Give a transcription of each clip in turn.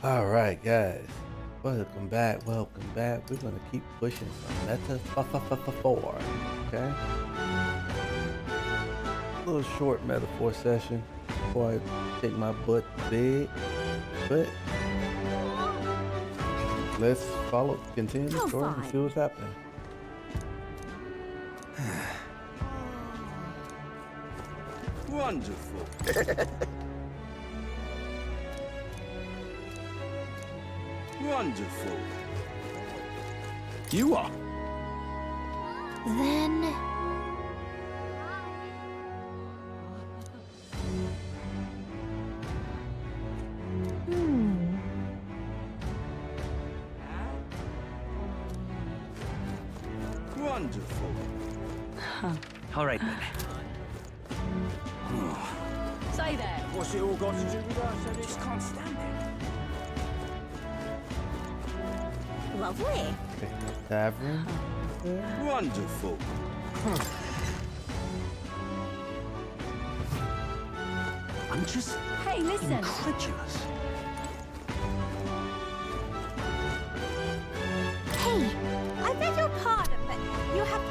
All right, guys. Welcome back. Welcome back. We're gonna keep pushing some meta 4. Okay. A little short metaphor session before I take my butt to bed. But let's continue the story and see what's happening. Wonderful. Wonderful. You are. Then... Wonderful. All right then. Say there. What's it all got to do with us? I just can't stand it. Lovely. Tavern. Wonderful. I'm just Hey, listen. incredulous. Hey, I beg your pardon, but you have...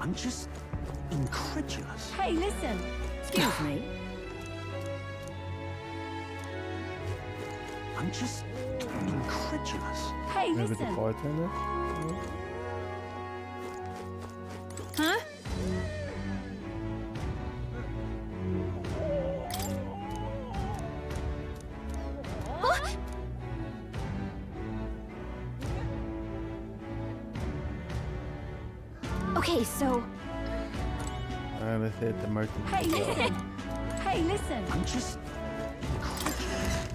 I'm just incredulous. Hey, listen. Excuse me. I'm just incredulous. Hey, Maybe the listen. bartender. Huh? Okay, so... All right, let's hit the merchant. Hey, listen. Hey, listen. I'm just incredulous.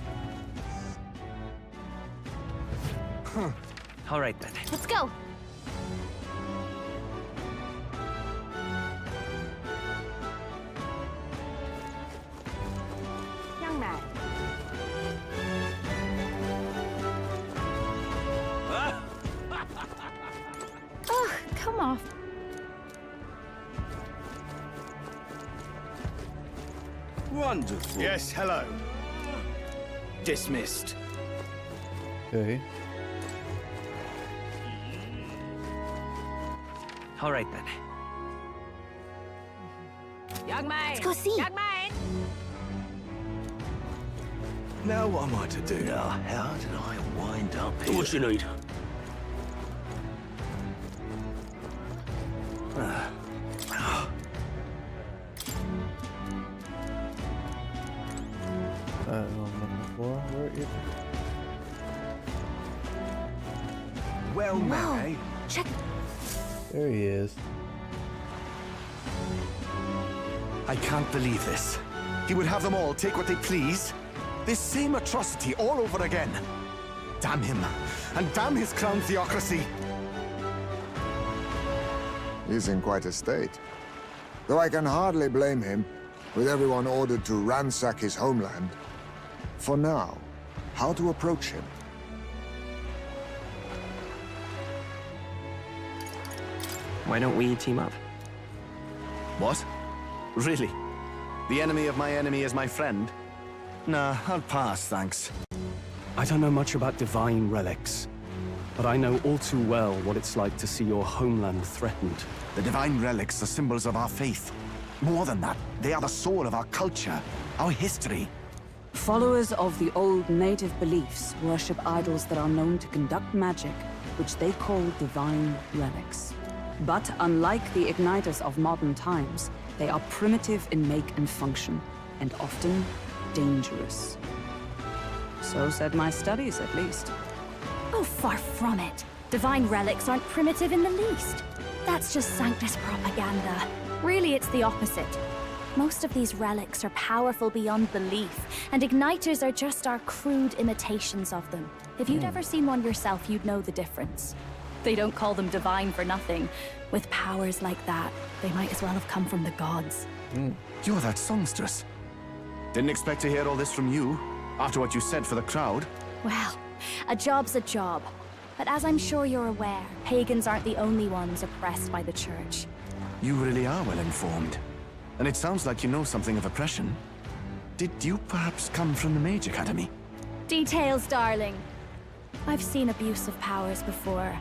All right then. Let's go. Young man. Ugh, come off. Wonderful. Yes, hello. Dismissed. Okay. All right then. Young man. Let's go see. Young man. Now what am I to do? Now, how did I wind up here? What you need? I'm looking for. Where is it? Well, Whoa. Mary. Check. There he is. I can't believe this. He would have them all take what they please. This same atrocity all over again. Damn him, and damn his crown theocracy. He's in quite a state. Though I can hardly blame him, with everyone ordered to ransack his homeland. For now, how to approach him? Why don't we team up? What? Really? The enemy of my enemy is my friend? Nah, I'll pass, thanks. I don't know much about divine relics, but I know all too well what it's like to see your homeland threatened. The divine relics are symbols of our faith. More than that, they are the soul of our culture, our history. Followers of the old native beliefs worship idols that are known to conduct magic, which they call divine relics. But unlike the igniters of modern times, they are primitive in make and function, and often dangerous. So said my studies, at least. Oh, far from it. Divine relics aren't primitive in the least. That's just Sanctus propaganda. Really, it's the opposite. Most of these relics are powerful beyond belief, and igniters are just our crude imitations of them. If you'd ever seen one yourself, you'd know the difference. They don't call them divine for nothing. With powers like that, they might as well have come from the gods. You're that songstress. Didn't expect to hear all this from you, after what you said for the crowd. Well, a job's a job. But as I'm sure you're aware, pagans aren't the only ones oppressed by the church. You really are well informed. And it sounds like you know something of oppression. Did you perhaps come from the Mage Academy? Details, darling. I've seen abuse of powers before,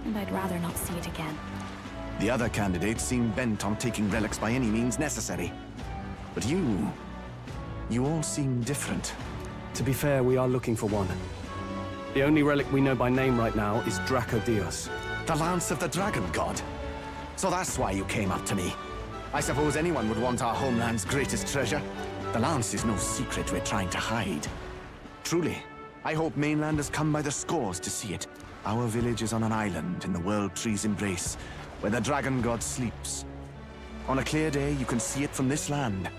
and I'd rather not see it again. The other candidates seem bent on taking relics by any means necessary. But you all seem different. To be fair, we are looking for one. The only relic we know by name right now is Draco Dios. The Lance of the Dragon God. So that's why you came up to me. I suppose anyone would want our homeland's greatest treasure. The Lance is no secret we're trying to hide. Truly, I hope mainlanders come by the scores to see it. Our village is on an island in the World Tree's embrace, where the Dragon God sleeps. On a clear day, you can see it from this land.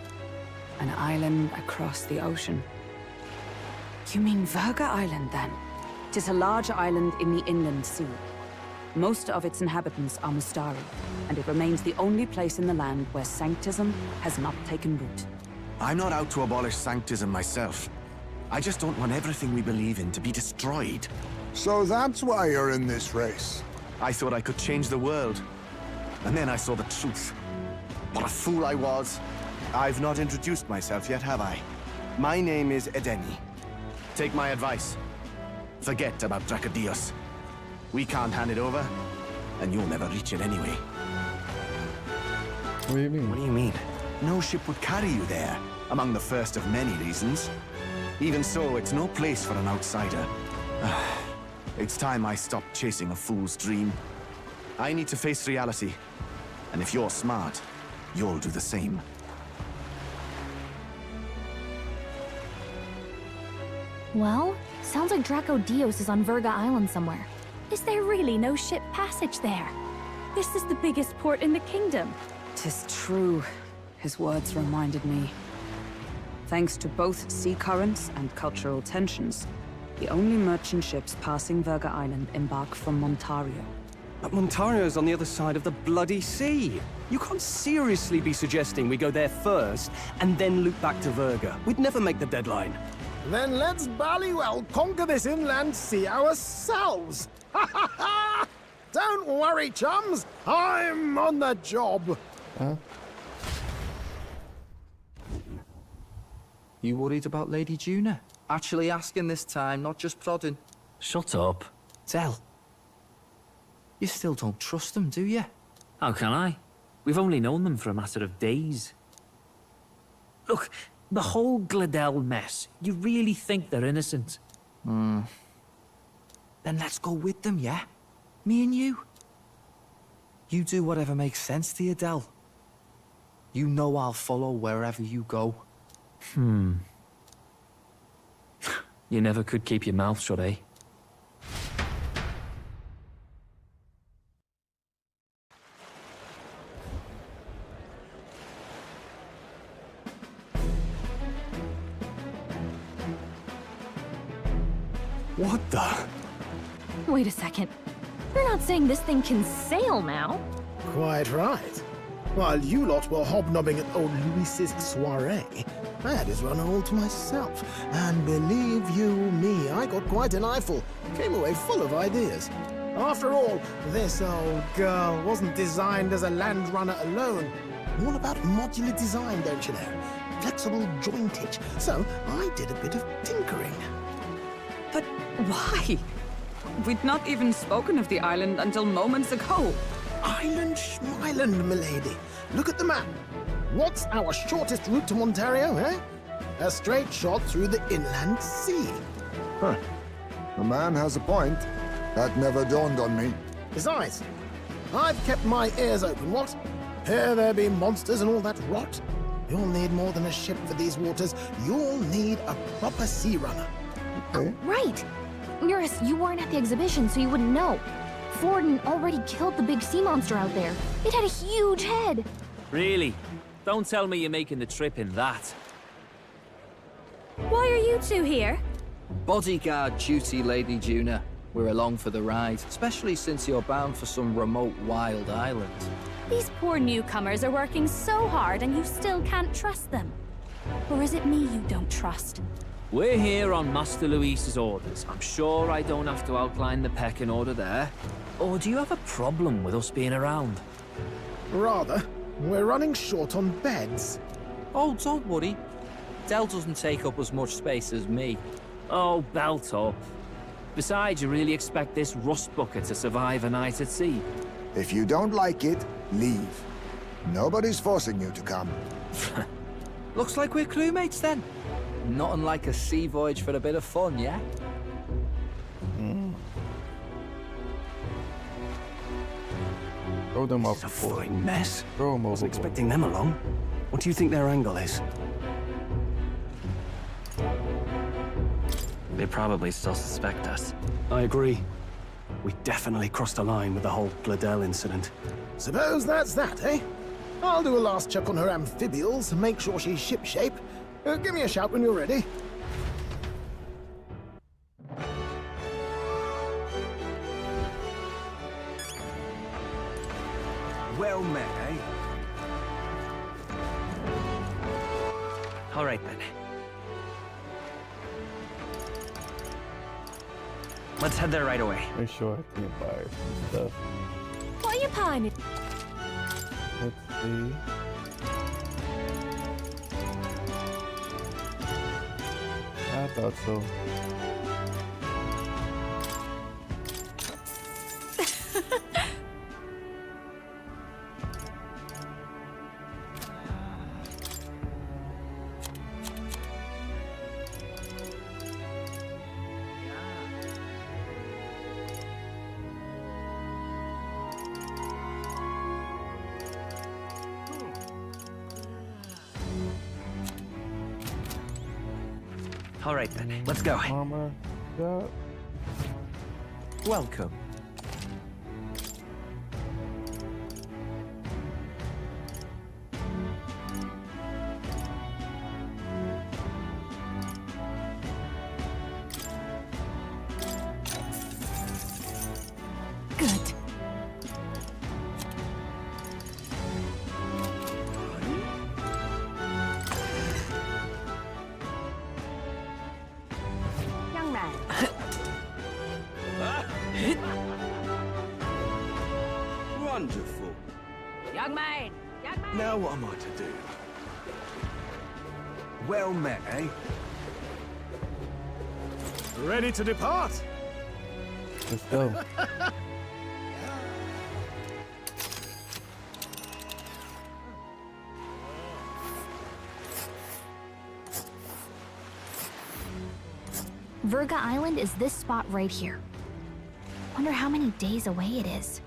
An island across the ocean. You mean Verga Island, then? 'Tis a large island in the inland sea. Most of its inhabitants are Mustari, and it remains the only place in the land where Sanctism has not taken root. I'm not out to abolish Sanctism myself. I just don't want everything we believe in to be destroyed. So that's why you're in this race. I thought I could change the world. And then I saw the truth. What a fool I was. I've not introduced myself yet, have I? My name is Edeni. Take my advice. Forget about Dracodios. We can't hand it over, and you'll never reach it anyway. What do you mean? What do you mean? No ship would carry you there, among the first of many reasons. Even so, it's no place for an outsider. It's time I stopped chasing a fool's dream. I need to face reality. And if you're smart, you'll do the same. Well, sounds like Draco Dios is on Verga Island somewhere. Is there really no ship passage there? This is the biggest port in the kingdom. 'Tis true. His words reminded me. Thanks to both sea currents and cultural tensions, the only merchant ships passing Verga Island embark from Montario. But Montario's on the other side of the bloody sea. You can't seriously be suggesting we go there first and then loop back to Verga. We'd never make the deadline. Then let's ballywell conquer this inland sea ourselves! Ha ha ha! Don't worry, chums! I'm on the job! Huh? You worried about Lady Juna? Actually asking this time, not just prodding. Shut up. Tell. You still don't trust them, do you? How can I? We've only known them for a matter of days. Look, the whole Gladel mess, you really think they're innocent? Then let's go with them, yeah? Me and you. You do whatever makes sense to you, Del. You know I'll follow wherever you go. You never could keep your mouth shut, eh? What the? Wait a second. You're not saying this thing can sail now? Quite right. While you lot were hobnobbing at old Luis's soiree, I had his run all to myself. And believe you me, I got quite an eyeful. Came away full of ideas. After all, this old girl wasn't designed as a land runner alone. All about modular design, don't you know? Flexible jointage. So I did a bit of tinkering. But why? We'd not even spoken of the island until moments ago. Island Schmeiland, milady. Look at the map. What's our shortest route to Montario, eh? A straight shot through the inland sea. Huh. The man has a point. That never dawned on me. Besides, I've kept my ears open, what? Here there be monsters and all that rot. You'll need more than a ship for these waters. You'll need a proper sea runner. Okay. Right. Eurus, you weren't at the exhibition, so you wouldn't know. Forden already killed the big sea monster out there. It had a huge head. Really? Don't tell me you're making the trip in that. Why are you two here? Bodyguard duty, Lady Juna. We're along for the ride, especially since you're bound for some remote wild island. These poor newcomers are working so hard and you still can't trust them. Or is it me you don't trust? We're here on Master Luis's orders. I'm sure I don't have to outline the pecking order there. Or do you have a problem with us being around? Rather, we're running short on beds. Oh, don't worry. Dell doesn't take up as much space as me. Oh, belt up. Besides, you really expect this rust bucket to survive a night at sea? If you don't like it, leave. Nobody's forcing you to come. Looks like we're crewmates then. Nothing like a sea voyage for a bit of fun, yeah? Throw them off It's a the board. fine mess. Throw them Wasn't overboard. expecting them along. What do you think their angle is? They probably still suspect us. I agree. We definitely crossed a line with the whole Gladel incident. Suppose that's that, eh? I'll do a last check on her amphibials, make sure she's shipshape. Give me a shout when you're ready. Well met, eh? All right, then. Let's head there right away. Make sure I can buy her some stuff. What are you pining? Let's see. I thought so. All right, then. Let's go. Armor. Yeah. Welcome. Good. Young man. Wonderful. Young man. Young man. Now what am I to do? Well met, eh? Ready to depart? Let's go. Virga Island is this spot right here. Wonder how many days away it is.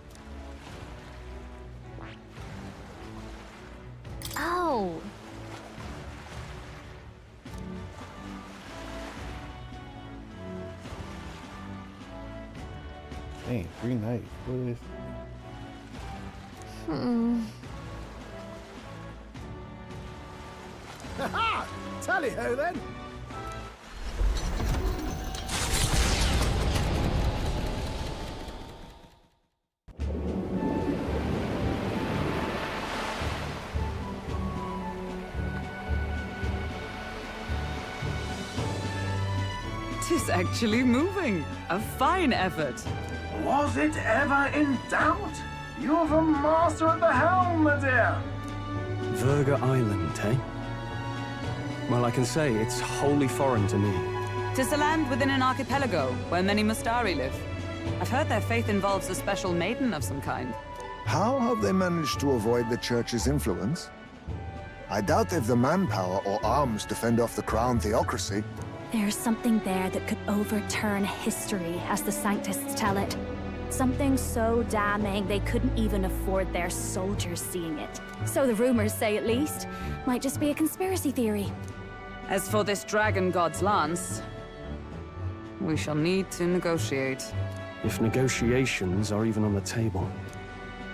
Oh. Dang, 3 nights. What is? Ha! Tally ho then! Tis actually moving. A fine effort. Was it ever in doubt? You're the master at the helm, my dear. Virga Island, eh? Well, I can say it's wholly foreign to me. Tis a land within an archipelago where many Mustari live. I've heard their faith involves a special maiden of some kind. How have they managed to avoid the Church's influence? I doubt they've the manpower or arms to fend off the crown theocracy. There's something there that could overturn history, as the Sanctists tell it. Something so damning they couldn't even afford their soldiers seeing it. So the rumors say, at least. Might just be a conspiracy theory. As for this dragon god's lance, we shall need to negotiate. If negotiations are even on the table.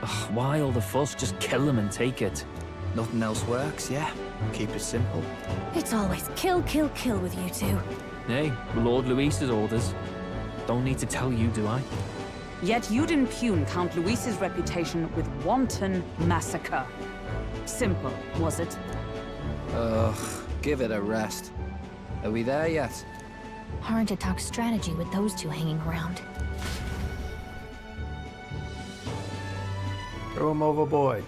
Ugh, why all the fuss? Just kill them and take it. Nothing else works, yeah? Keep it simple. It's always kill, kill, kill with you two. Hey, Lord Luis's orders. Don't need to tell you, do I? Yet you'd impugn Count Luis's reputation with wanton massacre. Simple, was it? Ugh, give it a rest. Are we there yet? Hard to talk strategy with those two hanging around. Throw him overboard.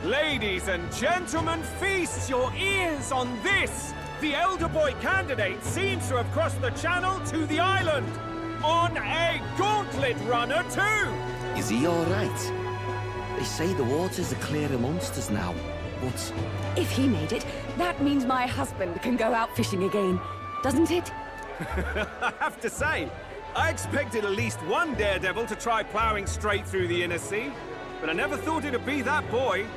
Ladies and gentlemen, feast your ears on this! The elder boy candidate seems to have crossed the channel to the island! On a gauntlet runner, too! Is he alright? They say the waters are clear amongst us now, but... If he made it, that means my husband can go out fishing again, doesn't it? I have to say, I expected at least one daredevil to try ploughing straight through the inner sea, but I never thought it'd be that boy.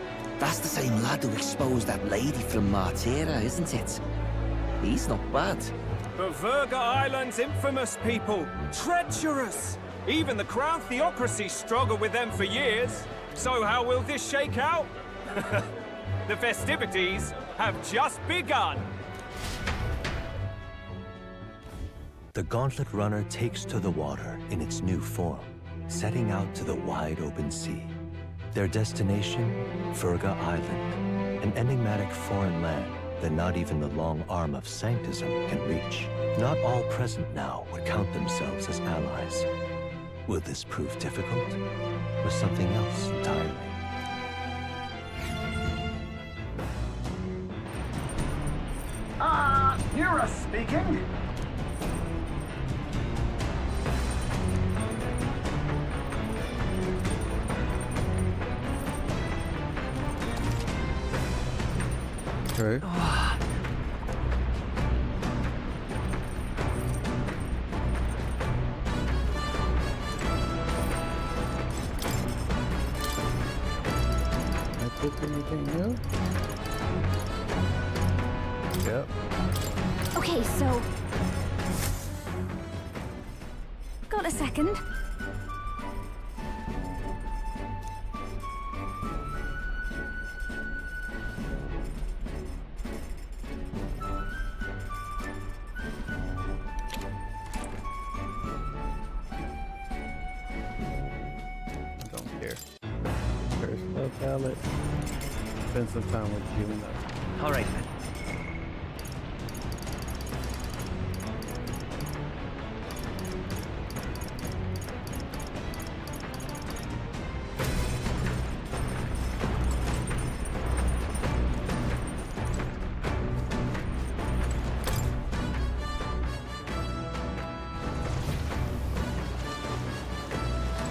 That's the same lad who exposed that lady from Martira, isn't it? He's not bad. But Verga Island's infamous people. Treacherous! Even the Crown Theocracy struggled with them for years. So how will this shake out? The festivities have just begun. The Gauntlet Runner takes to the water in its new form, setting out to the wide open sea. Their destination, Verga Island, an enigmatic foreign land that not even the long arm of Sanctism can reach. Not all present now would count themselves as allies. Will this prove difficult, or something else entirely? Nura speaking. Okay. I pick anything new? Yep. Okay, so... Got a second? I don't care. First love palette. Spend some time with you and us. All right, then.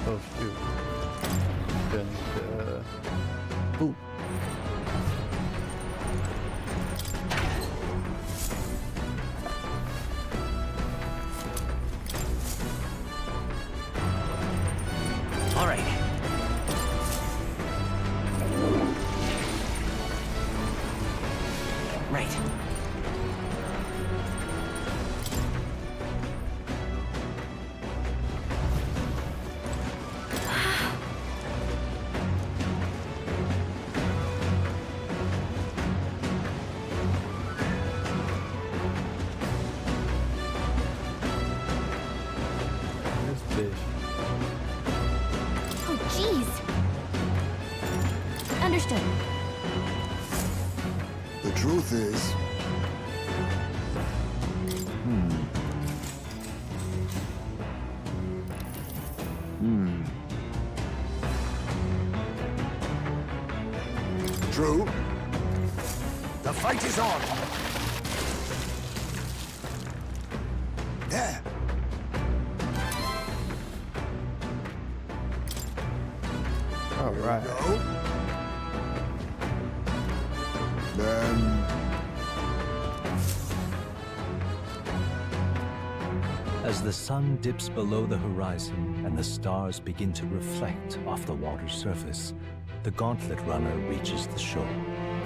Oh shoot. Then, ooh. All right. Right. This fish. Oh, jeez. Understood. The truth is... True. The fight is on. There. All right. Go. Then... As the sun dips below the horizon and the stars begin to reflect off the water's surface, the Gauntlet Runner reaches the shore.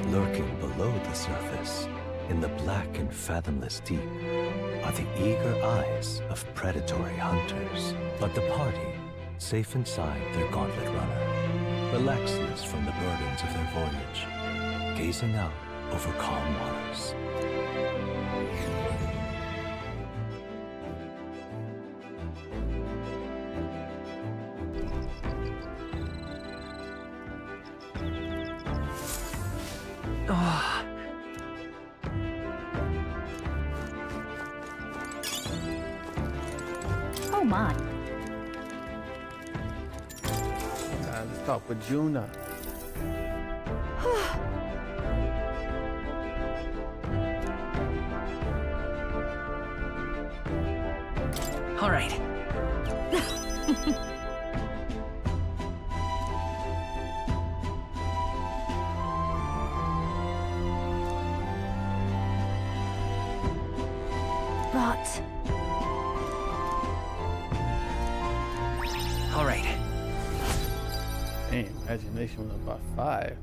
Lurking below the surface, in the black and fathomless deep, are the eager eyes of predatory hunters. But the party, safe inside their Gauntlet Runner, relaxes from the burdens of their voyage, gazing out over calm waters. Oh my. Let's talk with Juna. All right. But... All right. Dang, imagination was about 5.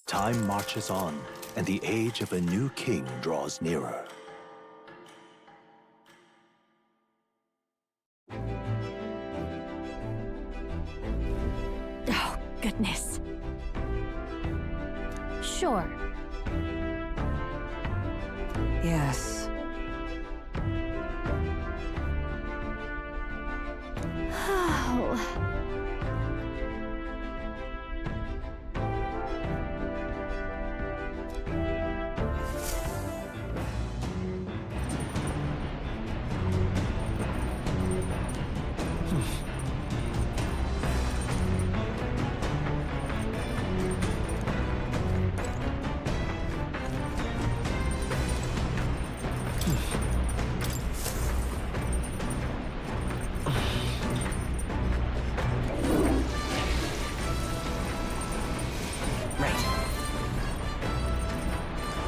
Time marches on, and the age of a new king draws nearer. Oh, goodness. Sure. Yes. Oh.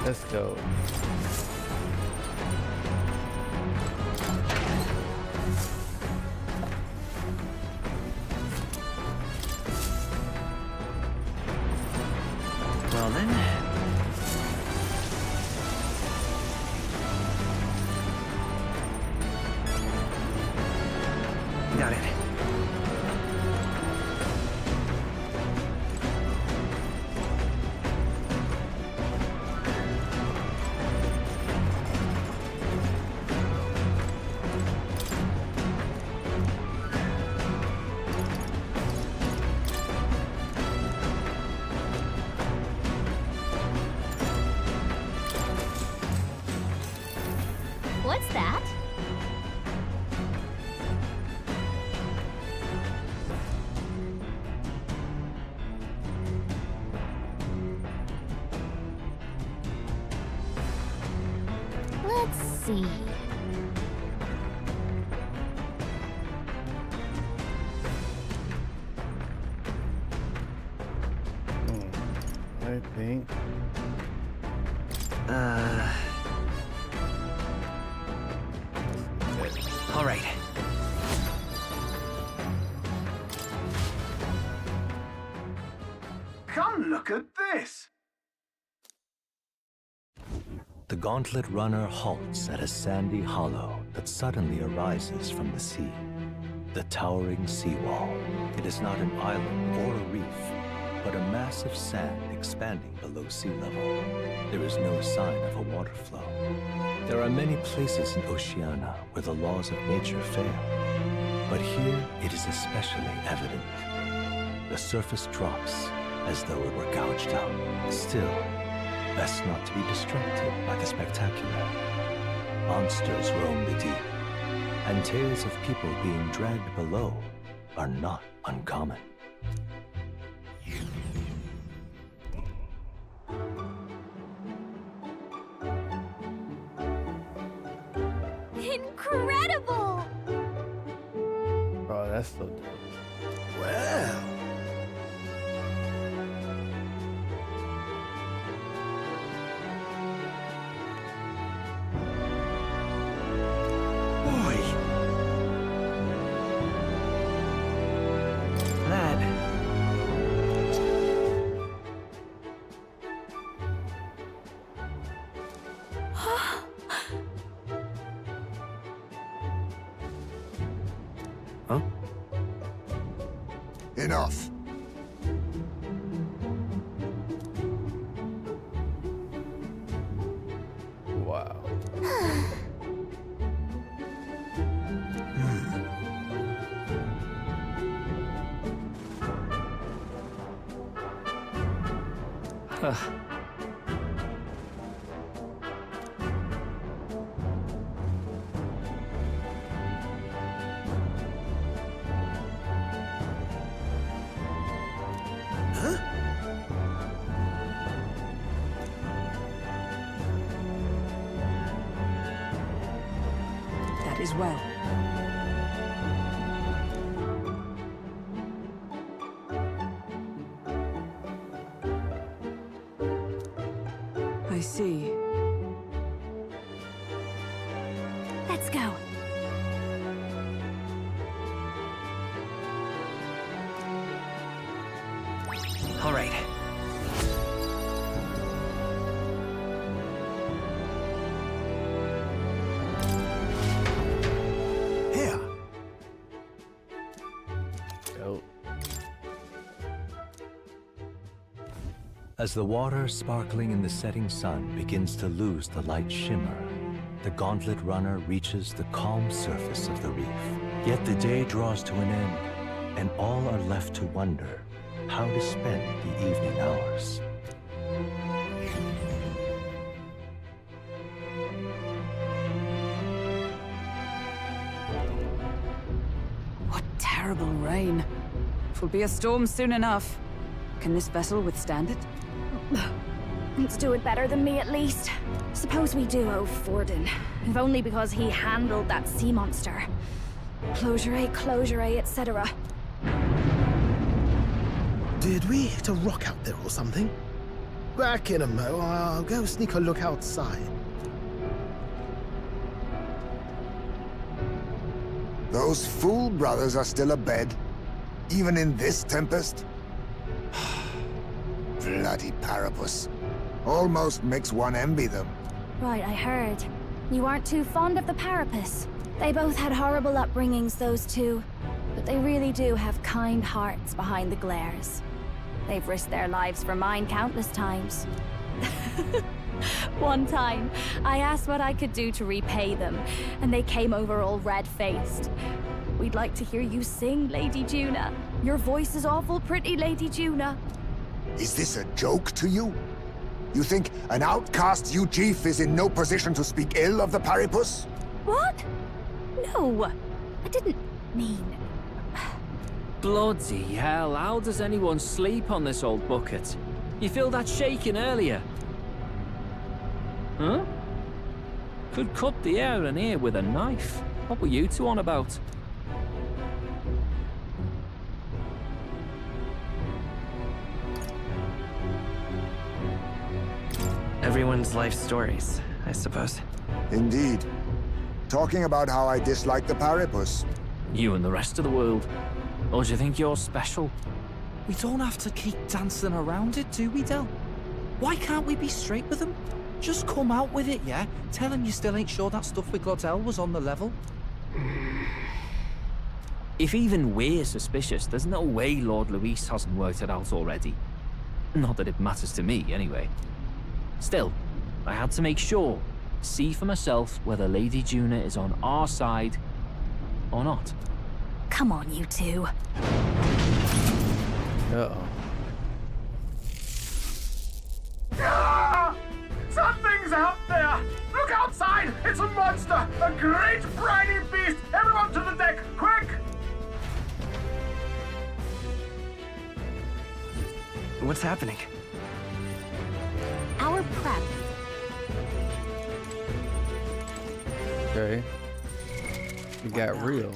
Let's go. Well then. Got it. What's that? Let's see. I think. All right. Come look at this. The gauntlet runner halts at a sandy hollow that suddenly arises from the sea. The towering seawall. It is not an island or a reef, but a mass of sand expanding below sea level. There is no sign of a water flow. There are many places in Oceania where the laws of nature fail, but here it is especially evident. The surface drops as though it were gouged out. Still, best not to be distracted by the spectacular. Monsters roam the deep, and tales of people being dragged below are not uncommon. Incredible! Oh, that's so dope. Well. Lad. Huh? Enough. Wow. is well. I see. Let's go. All right. Here. Go. As the water sparkling in the setting sun begins to lose the light shimmer, the gauntlet runner reaches the calm surface of the reef. Yet the day draws to an end, and all are left to wonder how to spend the evening hours. What terrible rain. It'll be a storm soon enough. Can this vessel withstand it? It's doing better than me, at least. Suppose we do owe Forden, if only because he handled that sea monster. Closure, etc. Did we hit a rock out there or something? Back in a mo. I'll go sneak a look outside. Those fool brothers are still abed, even in this tempest? Bloody Parapus. Almost makes one envy them. Right, I heard. You aren't too fond of the Parapus. They both had horrible upbringings, those two. But they really do have kind hearts behind the glares. They've risked their lives for mine countless times. One time, I asked what I could do to repay them, and they came over all red-faced. We'd like to hear you sing, Lady Juna. Your voice is awful pretty, Lady Juna. Is this a joke to you? You think an outcast Chief is in no position to speak ill of the Paripus? What? No, I didn't mean... Bloody hell, how does anyone sleep on this old bucket? You feel that shaking earlier? Huh? Could cut the air in here with a knife. What were you two on about? Everyone's life stories, I suppose. Indeed. Talking about how I dislike the Paripus. You and the rest of the world. Or do you think you're special? We don't have to keep dancing around it, do we, Del? Why can't we be straight with them? Just come out with it, yeah? Tell him you still ain't sure that stuff with Glodell was on the level. If even we're suspicious, there's no way Lord Luis hasn't worked it out already. Not that it matters to me, anyway. Still, I had to make sure, see for myself whether Lady Juna is on our side or not. Come on, you two. Uh-oh. Ah! Something's out there! Look outside! It's a monster! A great briny beast! Everyone to the deck! Quick! What's happening? Our prep. Okay. It got real.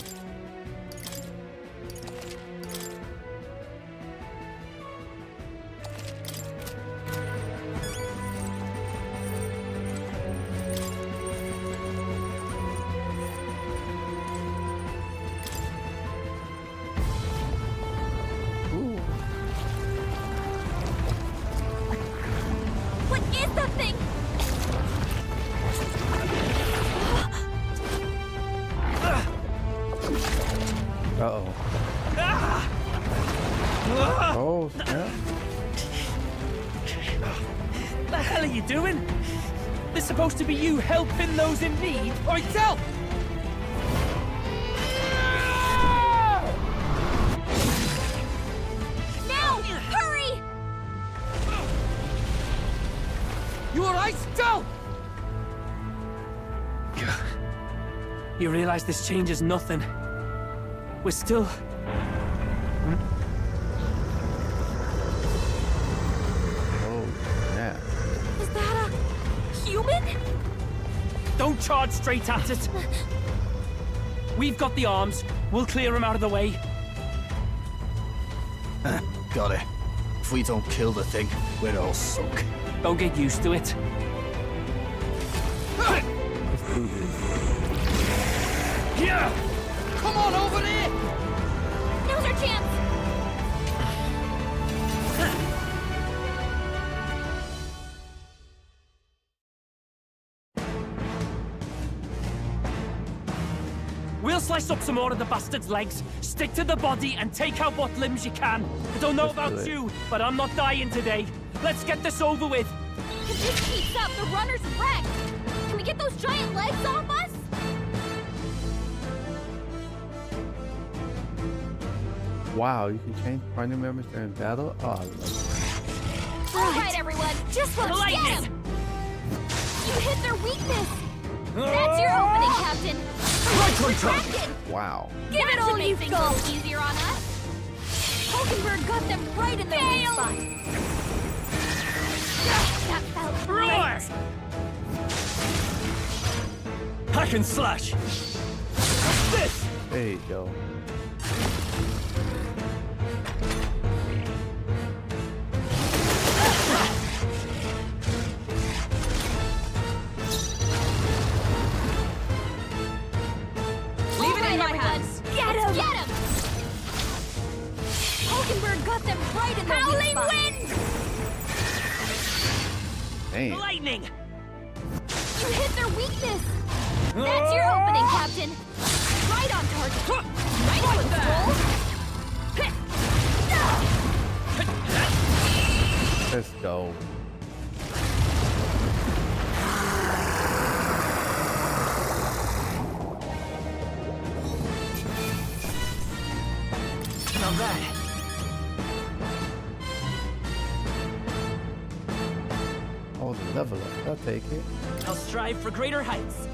What is that thing? Uh-oh. Oh, snap. The hell are you doing? This supposed to be you helping those in need. All right, tell! Now! Hurry! You all right, Del? You realize this changes nothing. We're still... Oh, snap. Is that a human? Don't charge straight at it. We've got the arms. We'll clear him out of the way. Got it. If we don't kill the thing, we're all sunk. Don't get used to it. Let's do this. Yeah! Come on over there! Now's our chance! We'll slice up some more of the bastard's legs, stick to the body, and take out what limbs you can. I don't know about you, but I'm not dying today. Let's get this over with. If this keeps up, the runner's wrecked! Can we get those giant legs off us? Wow, you can change party members during battle? Oh, I love it. All right, everyone, just let's get him! You hit their weakness! That's your opening, Captain! Retracted! Wow. Give it all you've got! Easier on us! Hulkenberg got them right in the weak spot! That felt Right! Hack and slash! This! There you go. Leave it in my hands! Get him! Get him! Hulkenberg got them right in the weak spot! Howling wind! Damn. Lightning! You hit their weakness! That's your opening, Captain! Right on target! Right on the Let's go. Now that. Oh, the level up. I'll take it. I'll strive for greater heights.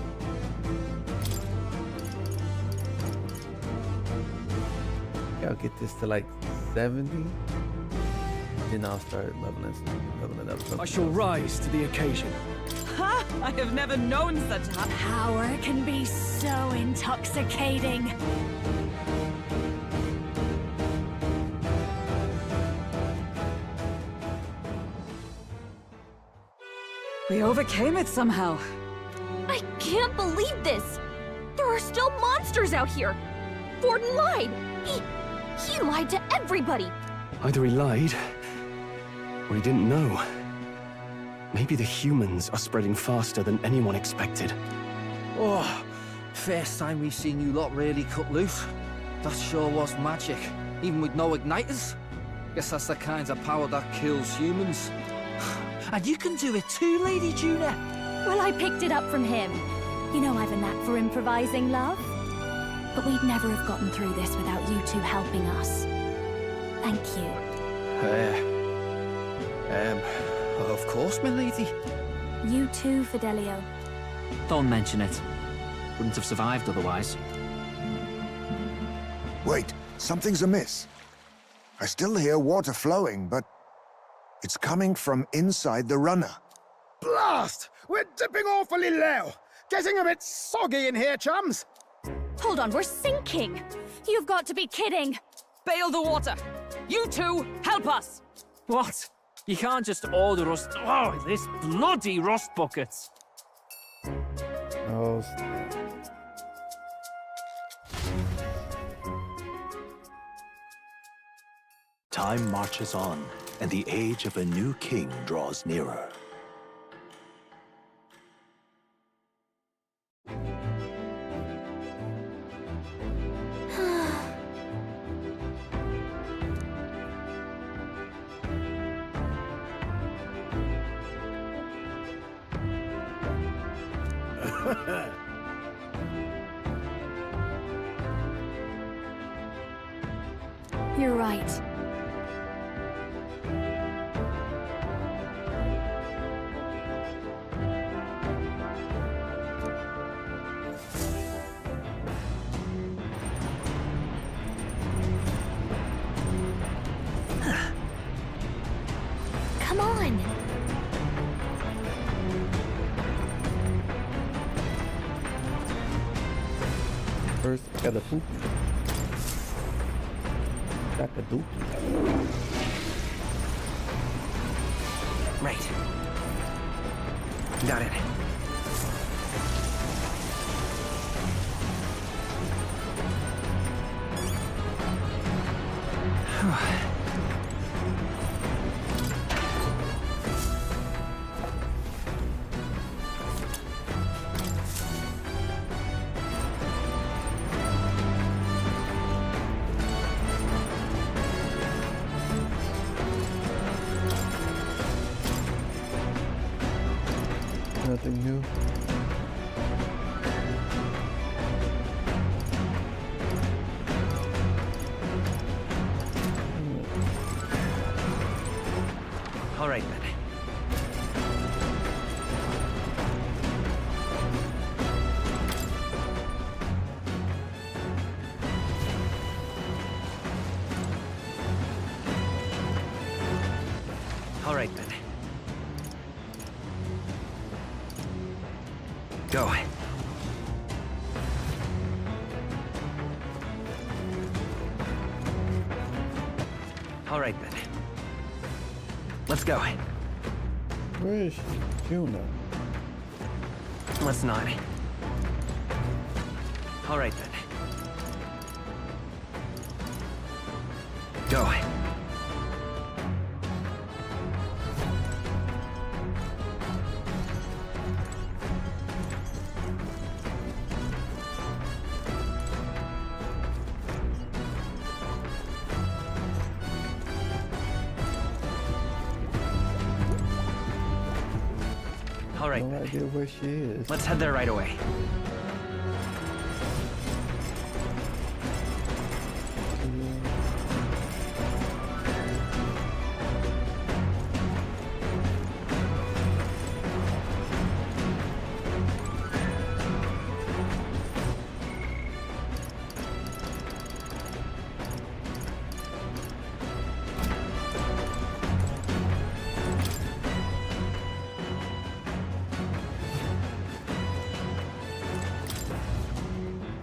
Yeah, I'll get this to like 70. Then I'll start leveling up. I shall rise to the occasion. Ha! I have never known such power can be so intoxicating. We overcame it somehow. I can't believe this! There are still monsters out here! Forden lied! He lied to everybody! Either he lied, or he didn't know. Maybe the humans are spreading faster than anyone expected. Oh, first time we've seen you lot really cut loose. That sure was magic, even with no igniters. Guess that's the kind of power that kills humans. And you can do it too, Lady Juna. Well, I picked it up from him. You know I've a knack for improvising, love. But we'd never have gotten through this without you two helping us. Thank you. Of course, my lady. You too, Fidelio. Don't mention it. Wouldn't have survived otherwise. Wait, something's amiss. I still hear water flowing, but it's coming from inside the runner. Blast! We're dipping awfully low. Getting a bit soggy in here, chums. Hold on, we're sinking. You've got to be kidding. Bail the water. You two, help us. What? You can't just order us... Oh, this bloody rust buckets. Oh, snap. Time marches on, and the age of a new king draws nearer. You're right. Come on. first, I gotta poop. Cock-a-doop. Right. Got it. Nothing new. All right, then. All right, then. Go. All right, then. Let's go. Where is she? Juna. Let's not. All right, then. Go. All right. No idea where she is. Let's head there right away.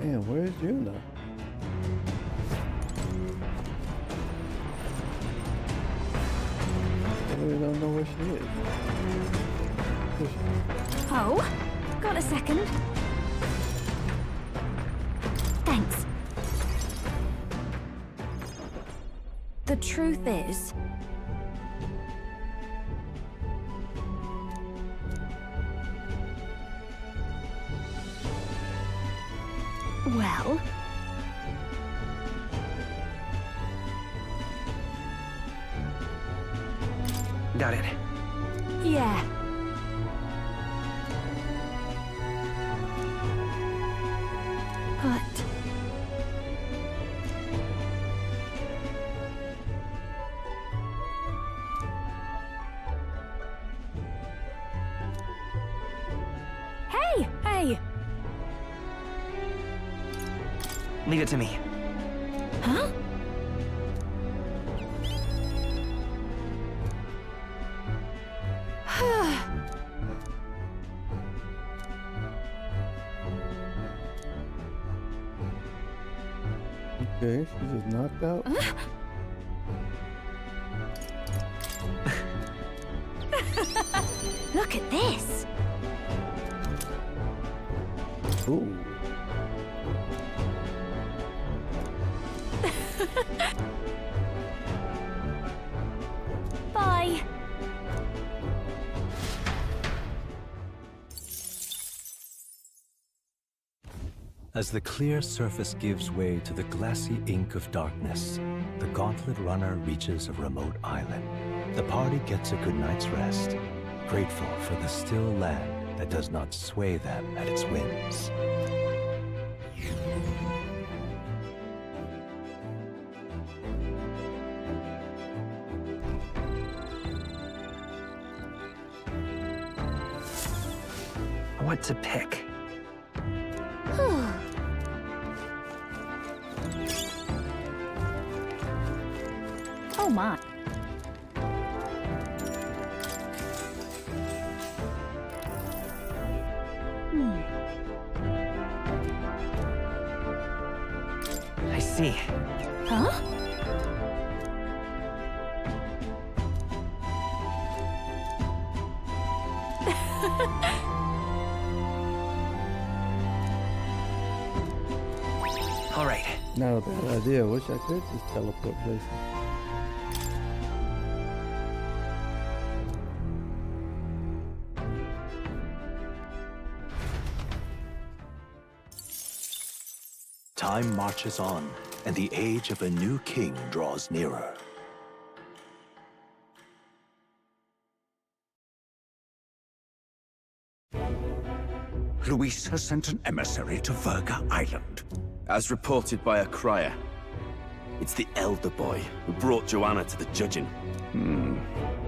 Man, where's Juna? I really don't know where she is. Where's she? Oh, got a second? Thanks. The truth is, well, Got it. yeah. But hey, hey. Leave it to me. Huh? Okay, she just knocked out. Look at this. Ooh. Bye. As the clear surface gives way to the glassy ink of darkness, the Gauntlet Runner reaches a remote island. The party gets a good night's rest, grateful for the still land that does not sway them at its whims. What to pick? Oh my. see. Huh? All right. Not a bad idea. Wish I could just teleport places. Time marches on, and the age of a new king draws nearer. Luis has sent an emissary to Verga Island. As reported by a crier. It's the elder boy who brought Joanna to the judging.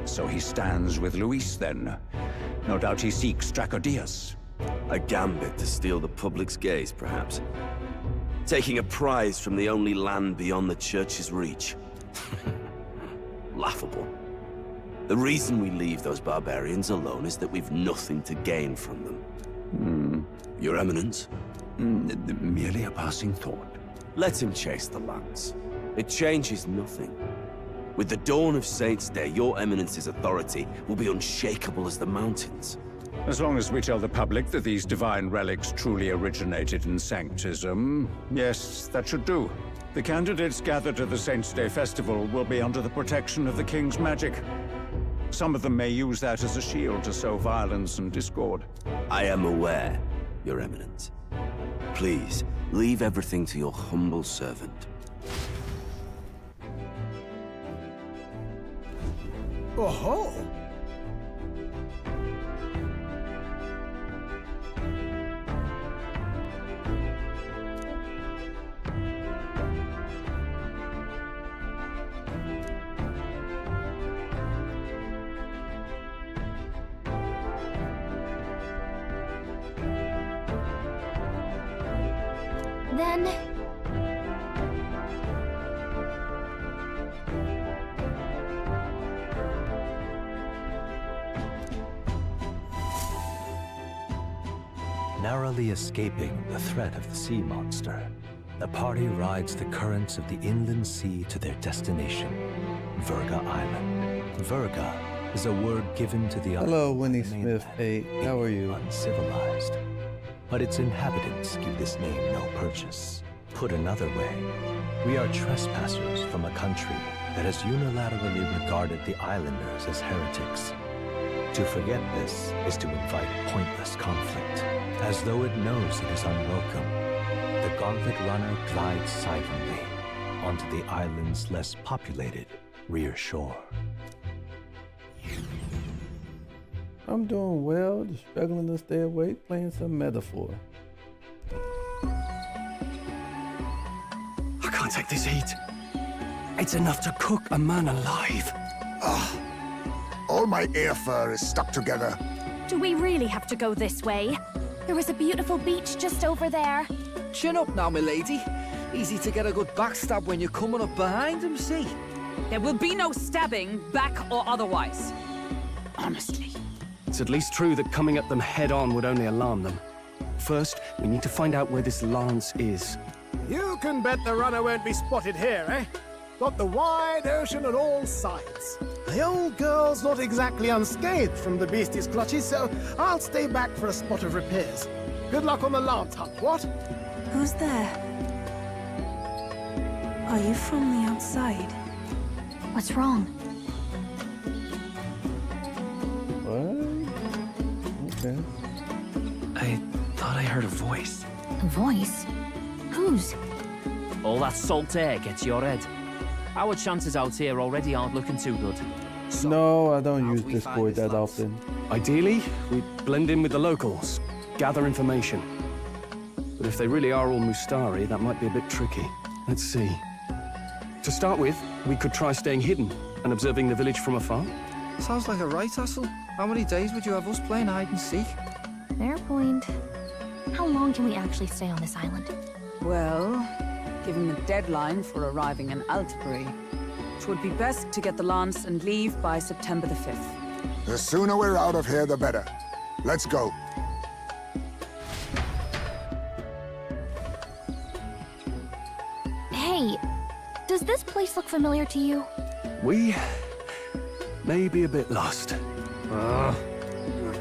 So he stands with Luis then. No doubt he seeks Dracodius. A gambit to steal the public's gaze, perhaps. Taking a prize from the only land beyond the church's reach. Laughable. The reason we leave those barbarians alone is that we've nothing to gain from them. Your Eminence? Merely a passing thought. Let him chase the lance. It changes nothing. With the dawn of Saints' Day, your Eminence's authority will be unshakable as the mountains. As long as we tell the public that these divine relics truly originated in Sanctism, yes, that should do. The candidates gathered at the Saints' Day festival will be under the protection of the King's magic. Some of them may use that as a shield to sow violence and discord. I am aware, Your Eminence. Please, leave everything to your humble servant. Oh-ho! Then... Narrowly escaping the threat of the sea monster, the party rides the currents of the inland sea to their destination, Verga Island. Verga is a word given to the Hello, Winnie Smith 8. How are you? Uncivilized. But its inhabitants give this name no purchase. Put another way, we are trespassers from a country that has unilaterally regarded the islanders as heretics. To forget this is to invite pointless conflict. As though it knows it is unwelcome, the Gauntlet Runner glides silently onto the island's less populated rear shore. I'm doing well, just struggling to stay awake, playing some Metaphor. I can't take this heat. It's enough to cook a man alive. All my ear fur is stuck together. Do we really have to go this way? There was a beautiful beach just over there. Chin up now, milady. Easy to get a good backstab when you're coming up behind him, see? There will be no stabbing, back or otherwise. Honestly. It's at least true that coming at them head-on would only alarm them. First, we need to find out where this lance is. You can bet the runner won't be spotted here, eh? Got the wide ocean on all sides. The old girl's not exactly unscathed from the beastie's clutches, so I'll stay back for a spot of repairs. Good luck on the lance hunt, what? Who's there? Are you from the outside? What's wrong? What? Okay. I thought I heard a voice. A voice? Whose? All that salt air gets your head. Our chances out here already aren't looking too good. So, no, I don't use Discord that often. Ideally, we'd blend in with the locals, gather information. But if they really are all Mustari, that might be a bit tricky. Let's see. To start with, we could try staying hidden and observing the village from afar. Sounds like a right hustle. How many days would you have us playing hide and seek? Fair point. How long can we actually stay on this island? Well, given the deadline for arriving in Altabury, it would be best to get the lance and leave by September the 5th. The sooner we're out of here, the better. Let's go. Hey, this place look familiar to you? We may be a bit lost. You're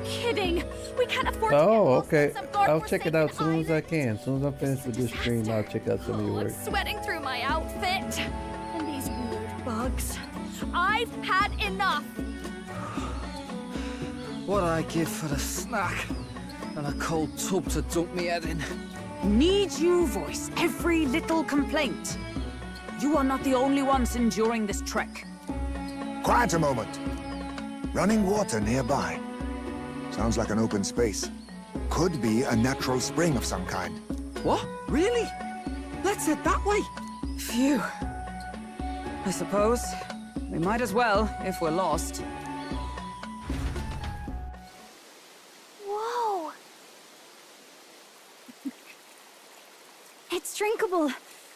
kidding! We can't afford to Oh, get lost okay. on some I'll check it godforsaken out as soon as I island. can. As soon as I'm finished with this stream, I'll check out some of your I'm work. sweating through my outfit. And these weird bugs. I've had enough! What I give for a snack and a cold tub to dunk me head in. Need you voice every little complaint? You are not the only ones enduring this trek. Quiet a moment. Running water nearby. Sounds like an open space. Could be a natural spring of some kind. What? Really? Let's head that way. Phew. I suppose we might as well if we're lost. Whoa! It's drinkable.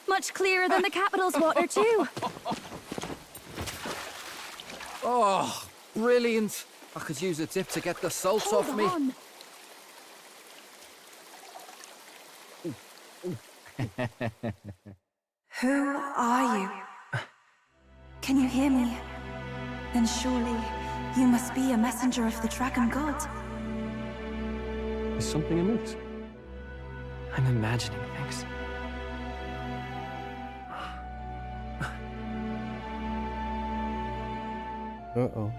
Much clearer than the capital's water, too. Oh, brilliant. I could use a dip to get the salt Hold off me. on. Who are you? Can you hear me? Then surely you must be a messenger of the Dragon God. Is something amiss? I'm imagining things. Uh-oh.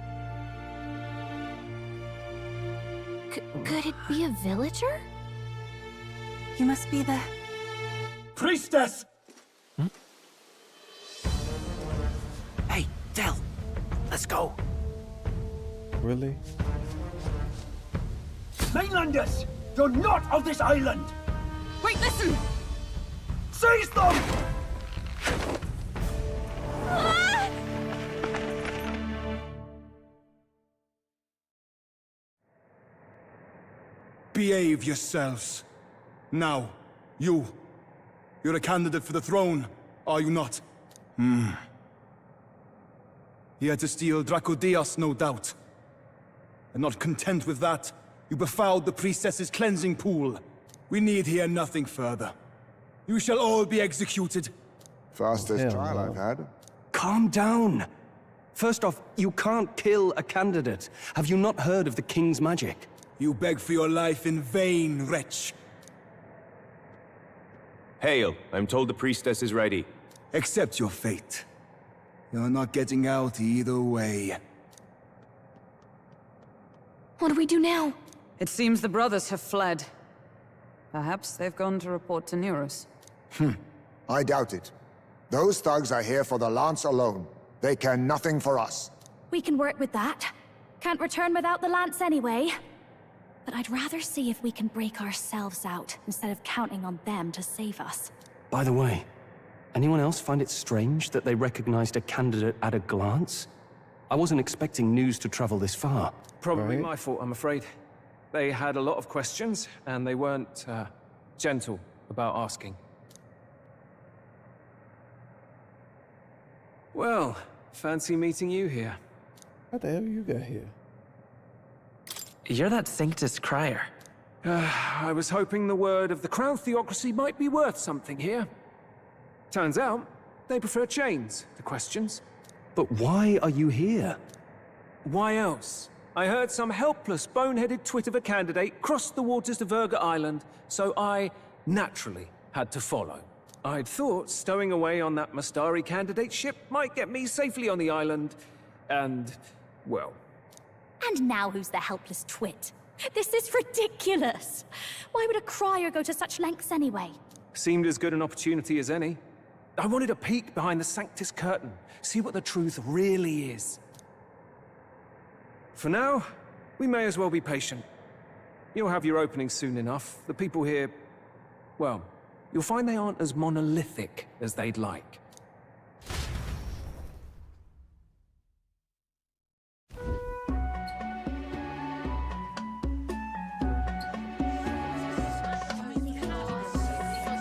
Could it be a villager? You must be the... Priestess! Hey, Del, let's go. Really? Mainlanders! You're not of this island! Wait, listen! Seize them! Behave yourselves. Now, you're a candidate for the throne, are you not? Here to steal Dracodias, no doubt. And not content with that, you befouled the priestess's cleansing pool. We need hear nothing further. You shall all be executed. Fastest trial I've had. Calm down. First off, you can't kill a candidate. Have you not heard of the king's magic? You beg for your life in vain, wretch. Hail, I'm told the priestess is ready. Accept your fate. You're not getting out either way. What do we do now? It seems the brothers have fled. Perhaps they've gone to report to Neurus. I doubt it. Those thugs are here for the lance alone. They care nothing for us. We can work with that. Can't return without the lance anyway. But I'd rather see if we can break ourselves out, instead of counting on them to save us. By the way, anyone else find it strange that they recognized a candidate at a glance? I wasn't expecting news to travel this far. Probably my fault, I'm afraid. They had a lot of questions, and they weren't, gentle about asking. Well, fancy meeting you here. How the hell you got here? You're that Sanctus crier. I was hoping the word of the Crown Theocracy might be worth something here. Turns out, they prefer chains to questions. But why are you here? Why else? I heard some helpless, boneheaded twit of a candidate crossed the waters to Verga Island, so I naturally had to follow. I'd thought stowing away on that Mastari candidate ship might get me safely on the island, and, well... And now who's the helpless twit? This is ridiculous! Why would a crier go to such lengths anyway? Seemed as good an opportunity as any. I wanted a peek behind the Sanctus curtain, see what the truth really is. For now, we may as well be patient. You'll have your opening soon enough. The people here, well, you'll find they aren't as monolithic as they'd like.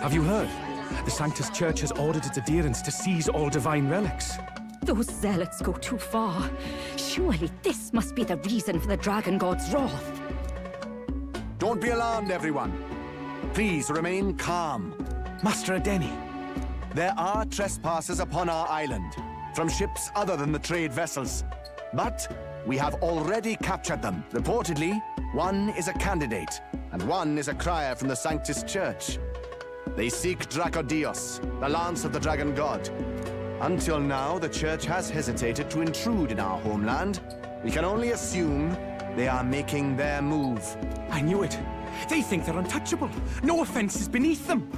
Have you heard? The Sanctus Church has ordered its adherents to seize all divine relics. Those zealots go too far. Surely this must be the reason for the Dragon God's wrath. Don't be alarmed, everyone. Please remain calm. Master Adeni, There are trespassers upon our island, from ships other than the trade vessels. But we have already captured them. Reportedly, one is a candidate, and one is a crier from the Sanctus Church. They seek Dracodios, the lance of the Dragon God. Until now, the Church has hesitated to intrude in our homeland. We can only assume they are making their move. I knew it. They think they're untouchable. No offense is beneath them.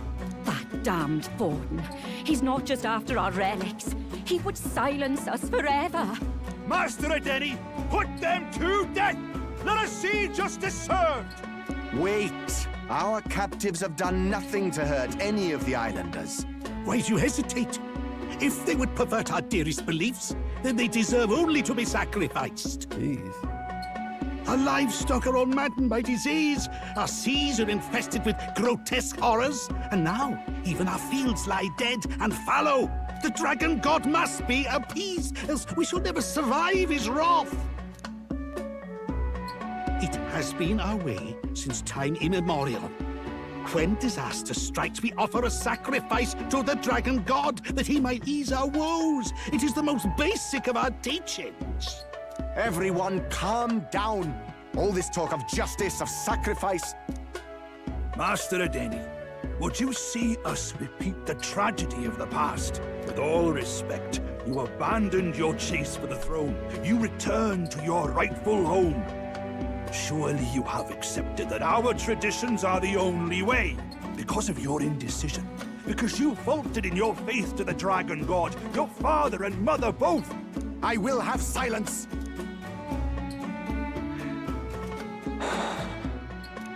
That damned Borden. He's not just after our relics. He would silence us forever. Master Adeni, put them to death! Let us see justice served! Wait! Our captives have done nothing to hurt any of the islanders. Why do you hesitate? If they would pervert our dearest beliefs, then they deserve only to be sacrificed. Jeez. Our livestock are all maddened by disease, our seas are infested with grotesque horrors, and now even our fields lie dead and fallow. The Dragon God must be appeased, else we shall never survive his wrath. It has been our way since time immemorial. When disaster strikes, we offer a sacrifice to the Dragon God that he might ease our woes. It is the most basic of our teachings. Everyone calm down. All this talk of justice, of sacrifice. Master Adeni, would you see us repeat the tragedy of the past? With all respect, you abandoned your chase for the throne. You returned to your rightful home. Surely you have accepted that our traditions are the only way. Because of your indecision, because you faltered in your faith to the Dragon God, your father and mother both. I will have silence.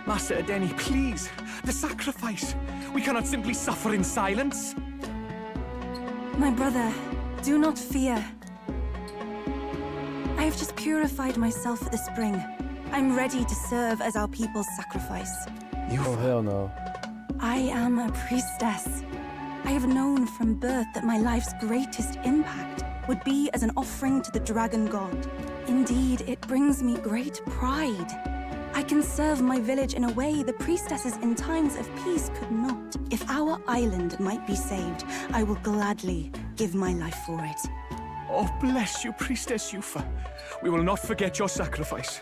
Master Adeni, please. The sacrifice. We cannot simply suffer in silence. My brother, do not fear. I have just purified myself for the spring. I'm ready to serve as our people's sacrifice. Oh, hell no. I am a priestess. I have known from birth that my life's greatest impact would be as an offering to the Dragon God. Indeed, it brings me great pride. I can serve my village in a way the priestesses in times of peace could not. If our island might be saved, I will gladly give my life for it. Oh, bless you, Priestess Yufa. We will not forget your sacrifice.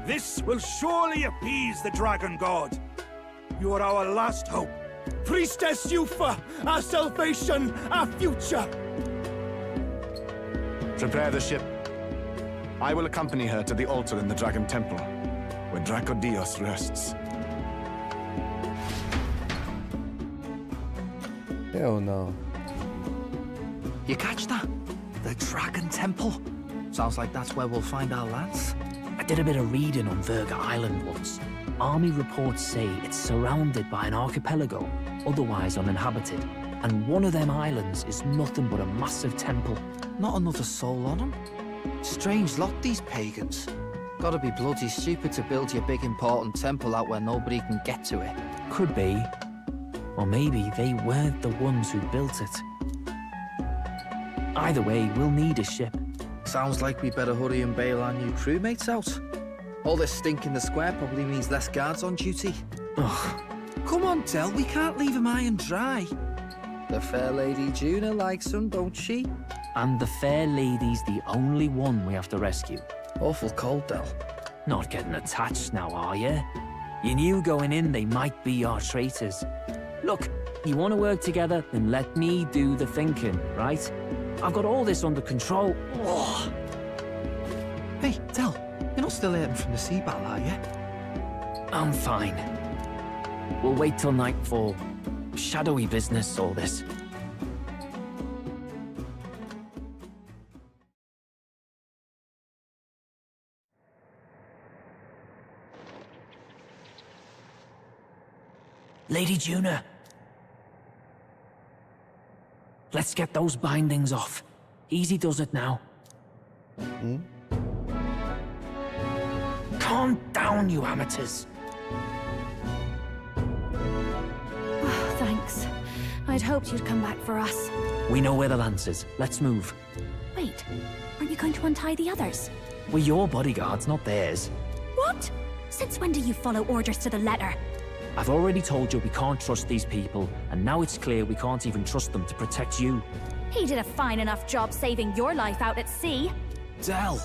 This will surely appease the Dragon God. You are our last hope. Priestess Yufa, our salvation, our future. Prepare the ship. I will accompany her to the altar in the Dragon Temple, where Dracodios rests. Hell no. You catch that? The Dragon Temple? Sounds like that's where we'll find our lance. I did a bit of reading on Verga Island once. Army reports say it's surrounded by an archipelago, otherwise uninhabited. And one of them islands is nothing but a massive temple. Not another soul on them. Strange lot, these pagans. Gotta be bloody stupid to build your big important temple out where nobody can get to it. Could be. Or maybe they weren't the ones who built it. Either way, we'll need a ship. Sounds like we better hurry and bail our new crewmates out. All this stink in the square probably means less guards on duty. Ugh. Come on, Del, we can't leave him high and dry. The fair lady Juna likes him, don't she? And the fair lady's the only one we have to rescue. Awful cold, Del. Not getting attached now, are you? You knew going in they might be our traitors. Look, you want to work together, then let me do the thinking, right? I've got all this under control. Oh. Hey, Del, you're not still hurting from the sea battle, are you? I'm fine. We'll wait till nightfall. Shadowy business, all this. Lady Juna. Let's get those bindings off. Easy does it now. Calm down, you amateurs. Oh, thanks. I'd hoped you'd come back for us. We know where the lance is. Let's move. Wait, aren't you going to untie the others? We're your bodyguards, not theirs. What? Since when do you follow orders to the letter? I've already told you we can't trust these people, and now it's clear we can't even trust them to protect you. He did a fine enough job saving your life out at sea. Del!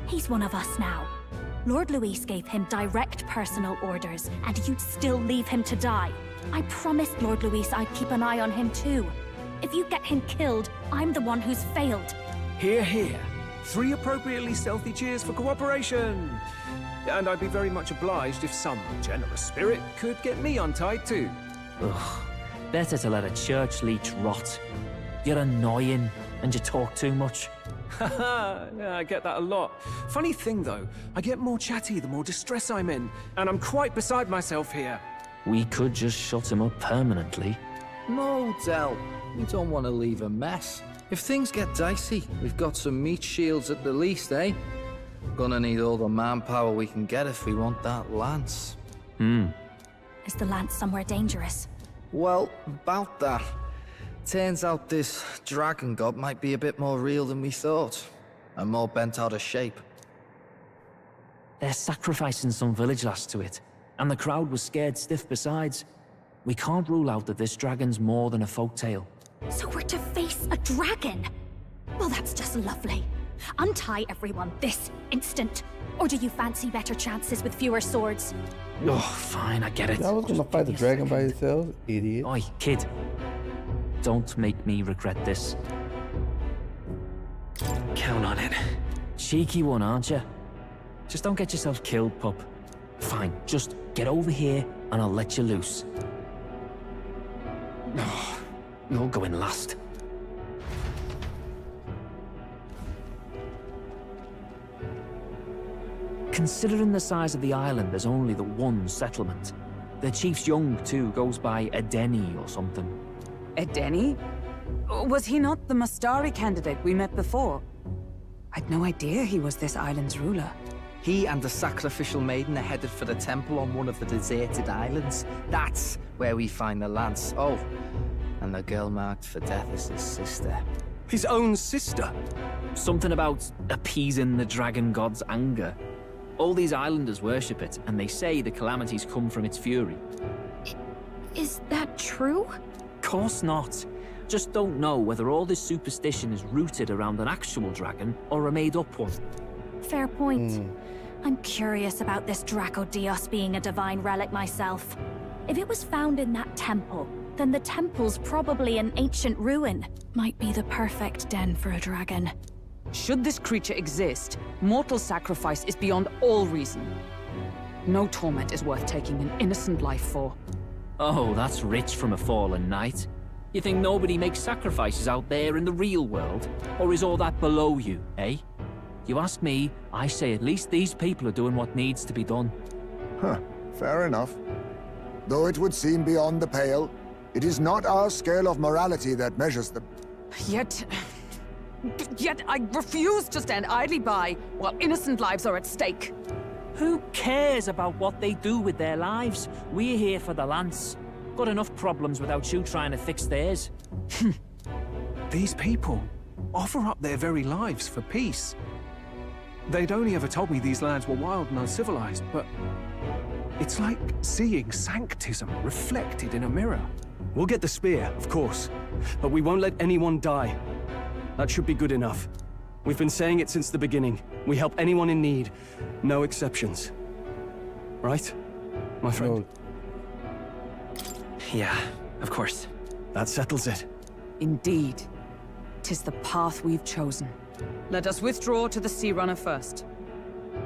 He's one of us now. Lord Luis gave him direct personal orders, and you'd still leave him to die. I promised Lord Luis I'd keep an eye on him too. If you get him killed, I'm the one who's failed. Hear, hear. 3 appropriately stealthy cheers for cooperation. And I'd be very much obliged if some generous spirit could get me untied too. Ugh, better to let a church leech rot. You're annoying, and you talk too much. Haha, yeah, I get that a lot. Funny thing though, I get more chatty the more distress I'm in, and I'm quite beside myself here. We could just shut him up permanently. No, Del. We don't want to leave a mess. If things get dicey, we've got some meat shields at the least, eh? Gonna need all the manpower we can get if we want that lance. Is the lance somewhere dangerous? Well, about that. Turns out this dragon god might be a bit more real than we thought. And more bent out of shape. They're sacrificing some village lass to it, and the crowd was scared stiff besides. We can't rule out that this dragon's more than a folktale. So we're to face a dragon? Well, that's just lovely. Untie everyone this instant. Or do you fancy better chances with fewer swords? Oh, fine, I get it. I was gonna fight the dragon by yourself, idiot. Oi, kid. Don't make me regret this. Count on it. Cheeky one, aren't you? Just don't get yourself killed, pup. Fine, just get over here and I'll let you loose. Oh, you're going last. Considering the size of the island, there's only the one settlement. The chief's young, too, goes by Edeni or something. Edeni? Was he not the Mustari candidate we met before? I'd no idea he was this island's ruler. He and the sacrificial maiden are headed for the temple on one of the deserted islands. That's where we find the lance. Oh, and the girl marked for death is his sister. His own sister? Something about appeasing the dragon god's anger. All these islanders worship it, and they say the calamities come from its fury. Is that true? Course not. Just don't know whether all this superstition is rooted around an actual dragon or a made-up one. Fair point. I'm curious about this Draco Dios being a divine relic myself. If it was found in that temple, then the temple's probably an ancient ruin. Might be the perfect den for a dragon. Should this creature exist, mortal sacrifice is beyond all reason. No torment is worth taking an innocent life for. Oh, that's rich from a fallen knight. You think nobody makes sacrifices out there in the real world? Or is all that below you, eh? You ask me, I say at least these people are doing what needs to be done. Huh, fair enough. Though it would seem beyond the pale, it is not our scale of morality that measures them. Yet I refuse to stand idly by while innocent lives are at stake. Who cares about what they do with their lives? We're here for the lance. Got enough problems without you trying to fix theirs. These people offer up their very lives for peace. They'd only ever told me these lands were wild and uncivilized, but it's like seeing sanctism reflected in a mirror. We'll get the spear, of course, but we won't let anyone die. That should be good enough. We've been saying it since the beginning. We help anyone in need, no exceptions. Right, my friend? Yeah, of course. That settles it. Indeed. 'Tis the path we've chosen. Let us withdraw to the Sea Runner first.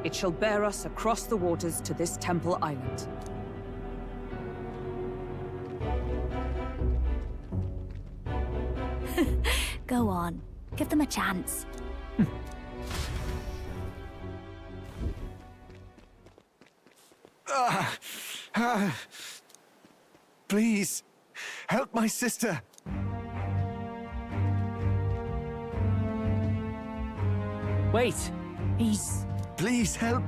It shall bear us across the waters to this temple island. Go on. Give them a chance. Please, help my sister. Wait, he's... Please help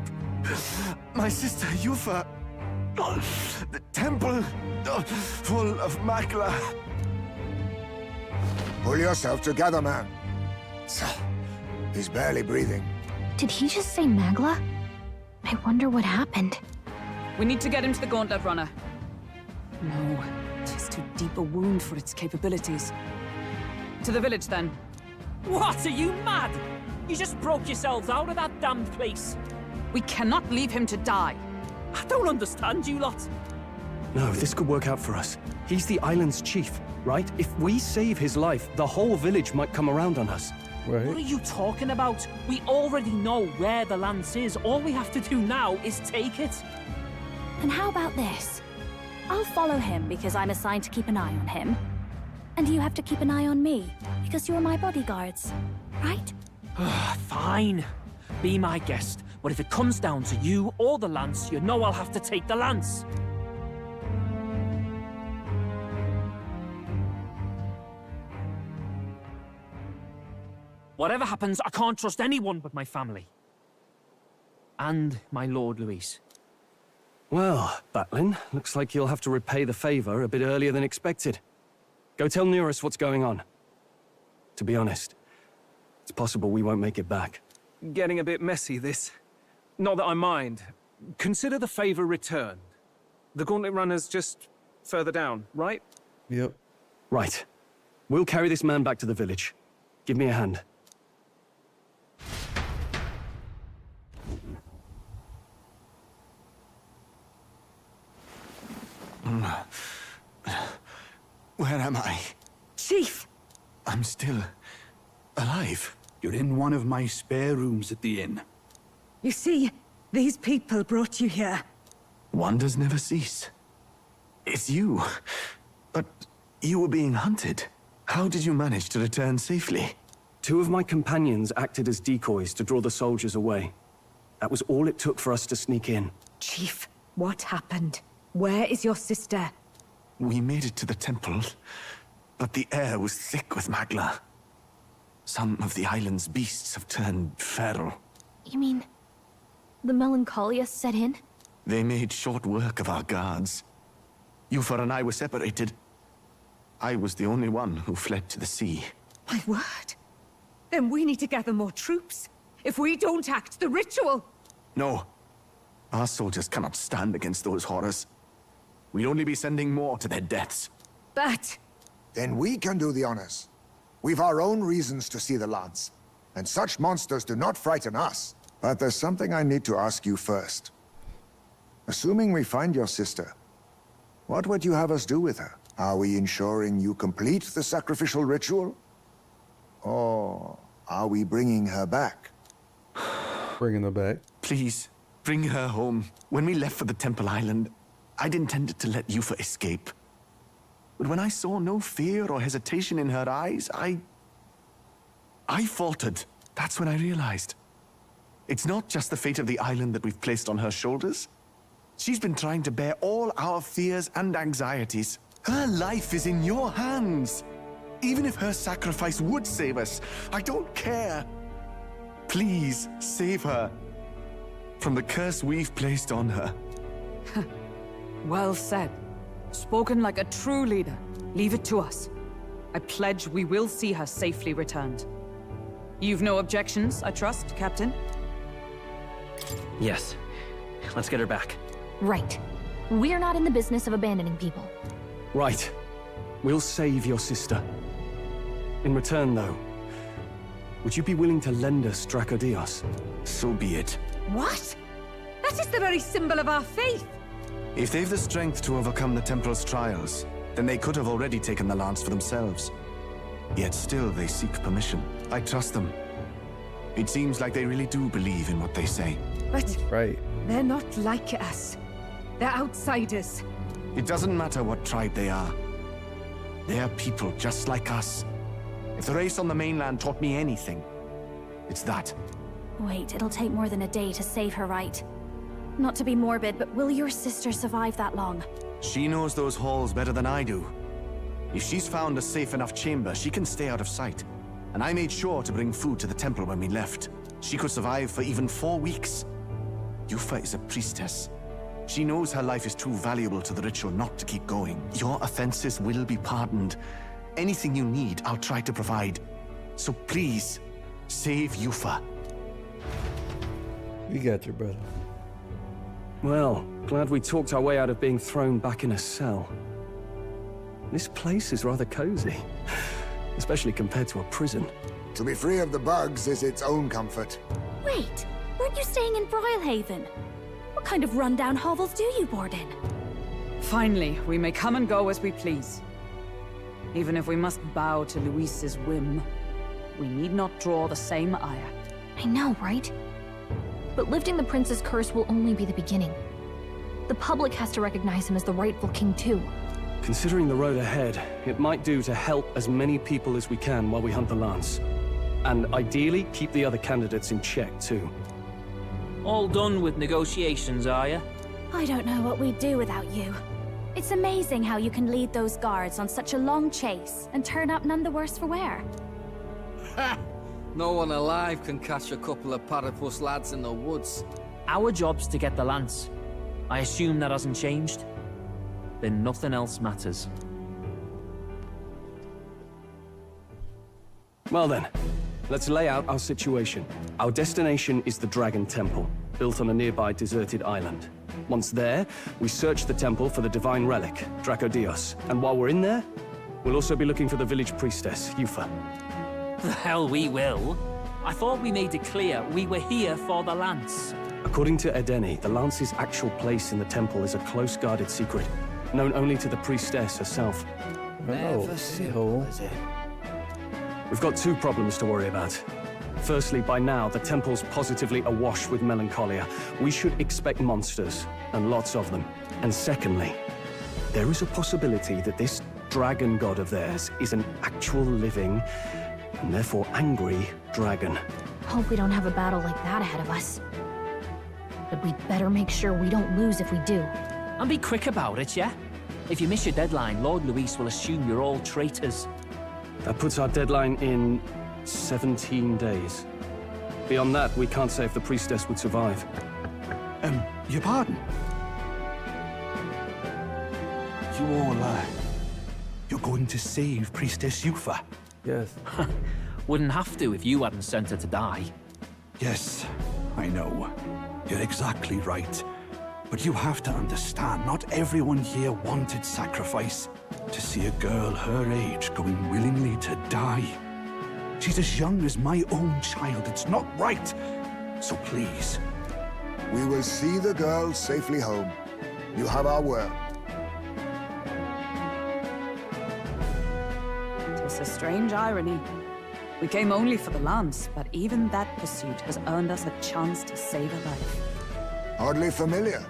my sister Yufa. The temple full of Makla. Pull yourself together, man. He's barely breathing. Did he just say Magla? I wonder what happened. We need to get him to the Gauntlet Runner. No, it is too deep a wound for its capabilities. To the village, then. What, are you mad? You just broke yourselves out of that damned place. We cannot leave him to die. I don't understand you lot. No, this could work out for us. He's the island's chief, right? If we save his life, the whole village might come around on us. Right. What are you talking about? We already know where the lance is. All we have to do now is take it. And how about this? I'll follow him because I'm assigned to keep an eye on him. And you have to keep an eye on me because you're my bodyguards, right? Fine. Be my guest. But if it comes down to you or the lance, you know I'll have to take the lance. Whatever happens, I can't trust anyone but my family. And my Lord Luis. Well, Batlin, looks like you'll have to repay the favor a bit earlier than expected. Go tell Neurus what's going on. To be honest, it's possible we won't make it back. Getting a bit messy, this. Not that I mind. Consider the favor returned. The Gauntlet Runner's just further down, right? Yep. Right. We'll carry this man back to the village. Give me a hand. Where am I? Chief! I'm still alive. You're in one of my spare rooms at the inn. You see, these people brought you here. Wonders never cease. It's you. But you were being hunted. How did you manage to return safely? 2 of my companions acted as decoys to draw the soldiers away. That was all it took for us to sneak in. Chief, what happened? Where is your sister? We made it to the temple, but the air was thick with magla. Some of the island's beasts have turned feral. You mean the melancholia set in? They made short work of our guards. Yufa and I were separated. I was the only one who fled to the sea. My word. Then we need to gather more troops. If we don't act, the ritual... No. Our soldiers cannot stand against those horrors. We'd only be sending more to their deaths. But... Then we can do the honors. We've our own reasons to see the lance, and such monsters do not frighten us. But there's something I need to ask you first. Assuming we find your sister, what would you have us do with her? Are we ensuring you complete the sacrificial ritual? Or are we bringing her back? Bringing her back. Please, bring her home. When we left for the Temple Island, I'd intended to let Yufa escape. But when I saw no fear or hesitation in her eyes, I faltered. That's when I realized. It's not just the fate of the island that we've placed on her shoulders. She's been trying to bear all our fears and anxieties. Her life is in your hands. Even if her sacrifice would save us, I don't care. Please, save her from the curse we've placed on her. Well said. Spoken like a true leader. Leave it to us. I pledge we will see her safely returned. You've no objections, I trust, Captain? Yes. Let's get her back. Right. We're not in the business of abandoning people. Right. We'll save your sister. In return, though, would you be willing to lend us Dracodios? So be it. What? That is the very symbol of our faith. If they've the strength to overcome the Temple's trials, then they could have already taken the lance for themselves. Yet still they seek permission. I trust them. It seems like they really do believe in what they say. But right. They're not like us. They're outsiders. It doesn't matter what tribe they are. They're people just like us. If the race on the mainland taught me anything, it's that. Wait, it'll take more than a day to save her, right? Not to be morbid, but will your sister survive that long? She knows those halls better than I do. If she's found a safe enough chamber, she can stay out of sight. And I made sure to bring food to the temple when we left. She could survive for even 4 weeks. Yufa is a priestess. She knows her life is too valuable to the ritual not to keep going. Your offenses will be pardoned. Anything you need, I'll try to provide. So please, save Yufa. We got you, brother. Well, glad we talked our way out of being thrown back in a cell. This place is rather cozy. Especially compared to a prison. To be free of the bugs is its own comfort. Wait, weren't you staying in Brilhaven? What kind of rundown hovels do you board in? Finally, we may come and go as we please. Even if we must bow to Luis's whim, we need not draw the same ire. I know, right? But lifting the prince's curse will only be the beginning. The public has to recognize him as the rightful king too. Considering the road ahead, it might do to help as many people as we can while we hunt the Lance. And ideally, keep the other candidates in check too. All done with negotiations, are you? I don't know what we'd do without you. It's amazing how you can lead those guards on such a long chase and turn up none the worse for wear. No one alive can catch a couple of platypus lads in the woods. Our job's to get the Lance. I assume that hasn't changed? Then nothing else matters. Well then, let's lay out our situation. Our destination is the Dragon Temple, built on a nearby deserted island. Once there, we search the temple for the divine relic, Dracodios. And while we're in there, we'll also be looking for the village priestess, Yufa. The hell we will. I thought we made it clear we were here for the Lance. According to Edeni, the Lance's actual place in the temple is a close-guarded secret, known only to the priestess herself. Never simple, is it? We've got two problems to worry about. Firstly, by now, the temple's positively awash with melancholia. We should expect monsters, and lots of them. And secondly, there is a possibility that this dragon god of theirs is an actual living, and therefore angry, dragon. Hope we don't have a battle like that ahead of us. But we'd better make sure we don't lose if we do. And be quick about it, yeah? If you miss your deadline, Lord Luis will assume you're all traitors. That puts our deadline in 17 days. Beyond that, we can't say if the priestess would survive. Your pardon? You all, you're going to save Priestess Yufa? Yes. Wouldn't have to if you hadn't sent her to die. Yes, I know. You're exactly right. But you have to understand, not everyone here wanted sacrifice. To see a girl her age going willingly to die. She's as young as my own child. It's not right. So please. We will see the girl safely home. You have our word. It's a strange irony. We came only for the Lance, but even that pursuit has earned us a chance to save a life. Hardly familiar.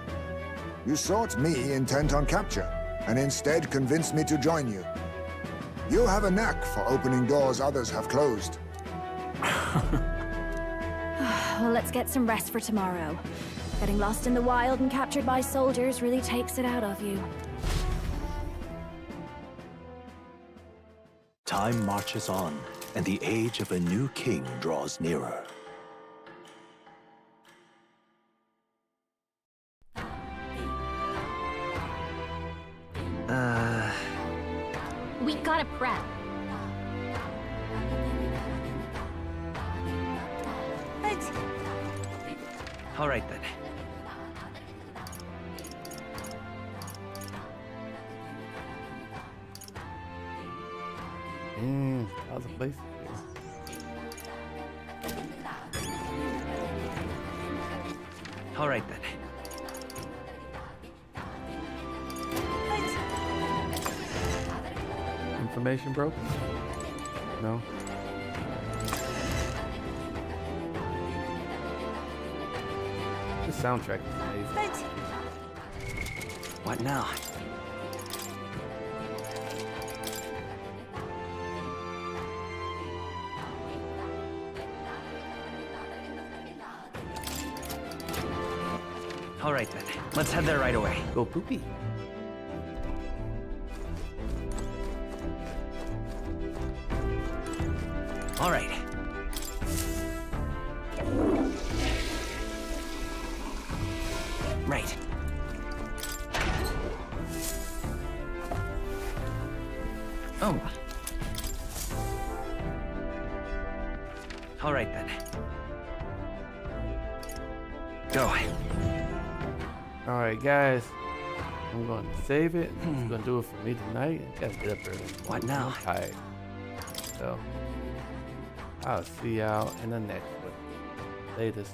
You sought me intent on capture, and instead convinced me to join you. You have a knack for opening doors others have closed. Well, let's get some rest for tomorrow. Getting lost in the wild and captured by soldiers really takes it out of you. Time marches on, and the age of a new king draws nearer. We gotta prep. All right then. How's the place? All right then. Information broken? No. The soundtrack is amazing. What now? All right then. Let's head there right away. Go poopy. All right. Right. Oh. All right then. Go. Alright, guys. I'm going to save it. It's going to do it for me tonight. I gotta get up early. What now? I'm tired. So, I'll see y'all in the next one. Latest.